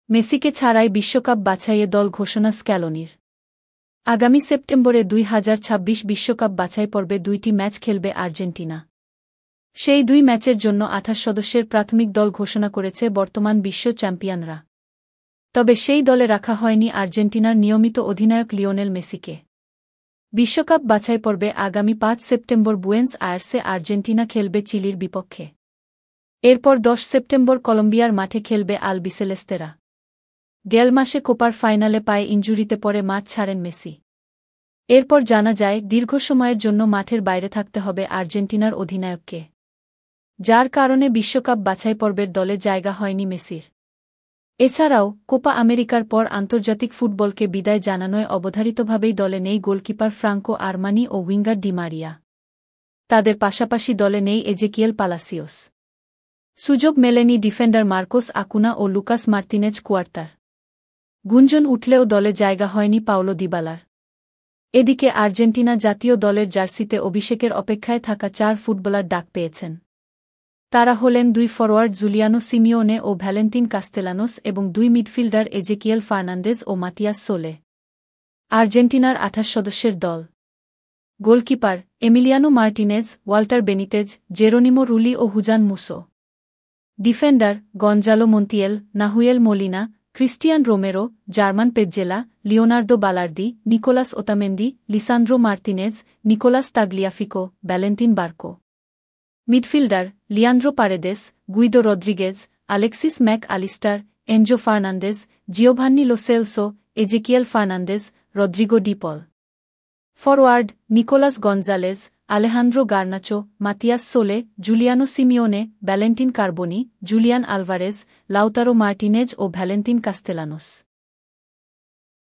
মেসিকে ছাড়াই বিশ্বকাপ বাছাইয়ে দল ঘোষণা স্ক্যালোনির। আগামী সেপ্টেম্বরে ২০২৬ বিশ্বকাপ বাছাই পর্বে ২টি ম্যাচ খেলবে আর্জেন্টিনা। সেই ২ ম্যাচের জন্য ২৮ সদস্যের প্রাথমিক দল ঘোষণা করেছে বর্তমান বিশ্ব চ্যাম্পিয়নরা। তবে সেই দলে রাখা হয়নি আর্জেন্টিনার নিয়মিত অধিনায়ক লিওনেল মেসিকে। বিশ্বকাপ বাছাই পর্বে আগামী ৫ সেপ্টেম্বর বুয়েন্স আয়ার্সে আর্জেন্টিনা খেলবে চিলির বিপক্ষে। এরপর ১০ সেপ্টেম্বর কলম্বিয়ার মাঠে খেলবে আলবিসেলেস্তেরা। গেল মাসে কোপার ফাইনালে পায়ে ইনজুরিতে পড়ে মাঠ ছাড়েন মেসি। এরপর জানা যায় দীর্ঘ সময়ের জন্য মাঠের বাইরে থাকতে হবে আর্জেন্টিনার অধিনায়ককে, যার কারণে বিশ্বকাপ বাছাই পর্বের দলে জায়গা হয়নি মেসির। এছাড়াও কোপা আমেরিকার পর আন্তর্জাতিক ফুটবলকে বিদায় জানানোয় অবধারিতভাবেই দলে নেই গোলকিপার ফ্রাঙ্কো আরমানি ও উইঙ্গার ডি মারিয়া। তাদের পাশাপাশি দলে নেই এজেকিয়েল পালাসিওস। সুযোগ মেলেনি ডিফেন্ডার মার্কোস আকুনা ও লুকাস মার্তিনেজ কুয়ার্তার। গুঞ্জন উঠলেও দলে জায়গা হয়নি পাওলো দিবালার। এদিকে আর্জেন্টিনা জাতীয় দলের জার্সিতে অভিষেকের অপেক্ষায় থাকা ৪ ফুটবলার ডাক পেয়েছেন। তারা হলেন ২ ফরোয়ার্ড জুলিয়ানো সিমিওনে ও ভ্যালেন্তিন কাস্তেলানোস এবং ২ মিডফিল্ডার এজেকিয়েল ফার্নান্দেজ ও মাতিয়াস সোলে। আর্জেন্টিনার ২৮ সদস্যের দল: goalkeeper Emiliano Martinez, Walter Benitez, Geronimo Rulli ও Juan Musso. Defender Gonzalo Montiel, Nahuel Molina, Cristian Romero, German Pezzella, Leonardo Balerdi, Nicolas Otamendi, Lisandro Martinez, Nicolas Tagliafico, Valentin Barco. Midfielder Leandro Paredes, Guido Rodriguez, Alexis Mac Allister, Enzo Fernandez, Giovani Lo Celso, Ezequiel Fernandez, Rodrigo De পল। Forward Nicolas Gonzalez, Alejandro Garnacho, Matias Soule, Giuliano Simeone, Valentin Carboni, Julian Alvarez, Lautaro Martinez ও Valentin কাস্তেলানোস।